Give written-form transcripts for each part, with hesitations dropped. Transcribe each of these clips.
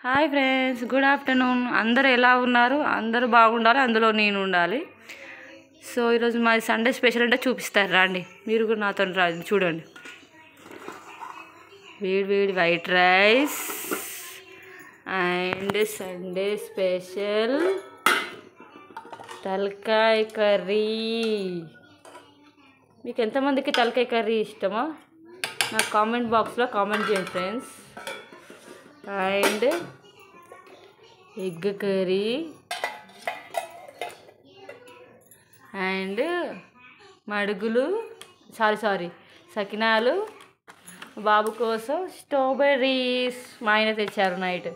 Hi friends, good afternoon. అందరూ ఎలా ఉన్నారు? అందరూ బాగుండాలి, అందులో నేను ఉండాలి. సో ఈరోజు మాది సండే స్పెషల్ అంటే చూపిస్తారు, రండి మీరు కూడా నాతో రండి. చూడండి, వేడి వేడి white rice and Sunday special తలకాయ కర్రీ. మీకు ఎంతమందికి తలకాయ కర్రీ ఇష్టమో నాకు కామెంట్ బాక్స్లో కామెంట్ చేయండి friends. And egg curry and మడుగులు, సారీ సకినాలు, బాబు కోసం స్ట్రాబెర్రీస్ మా ఆయన తెచ్చారు నైట్.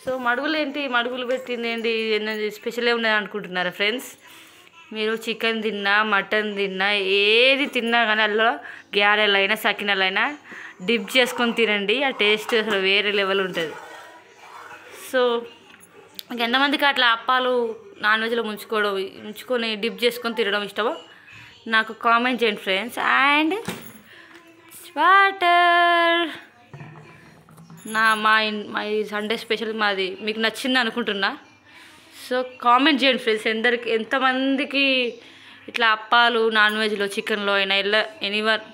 సో మడుగులు ఏంటి, మడుగులు పెట్టింది ఏంటి, స్పెషల్ ఉన్నది అనుకుంటున్నారా ఫ్రెండ్స్? మీరు చికెన్ తిన్నా, మటన్ తిన్నా, ఏది తిన్నా కానీ అందులో గ్యారెలైనా సకినాలైనా డిప్ చేసుకొని తినండి. ఆ టేస్ట్ అసలు వేరే లెవెల్ ఉంటుంది. సో మీకు ఎంతమందికి అట్లా అప్పాలు నాన్ వెజ్లో ముంచుకొని డిప్ చేసుకొని తినడం ఇష్టమో నాకు కామెంట్ చేయండి ఫ్రెండ్స్. అండ్ వాటర్ మా సండే స్పెషల్ మాది మీకు నచ్చింది అనుకుంటున్నా. సో కామెంట్ చేయండి ఫ్రెండ్స్, ఎంతమందికి ఇట్లా అప్పాలు నాన్ వెజ్లో చికెన్లో అయినా ఇలా ఎనీవన్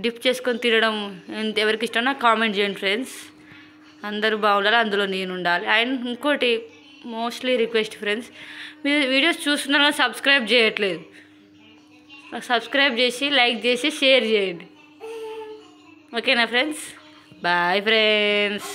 డిప్ చేసుకొని తినడం ఎవరికి ఇష్టం నాకు కామెంట్ చేయండి ఫ్రెండ్స్. అందరూ బాగుండాలి, అందులో నేను ఉండాలి. అండ్ ఇంకోటి మోస్ట్లీ రిక్వెస్ట్ ఫ్రెండ్స్, మీరు వీడియోస్ చూస్తున్నారు కానీ సబ్స్క్రైబ్ చేయట్లేదు. సబ్స్క్రైబ్ చేసి లైక్ చేసి షేర్ చేయండి. ఓకేనా ఫ్రెండ్స్? Bye friends.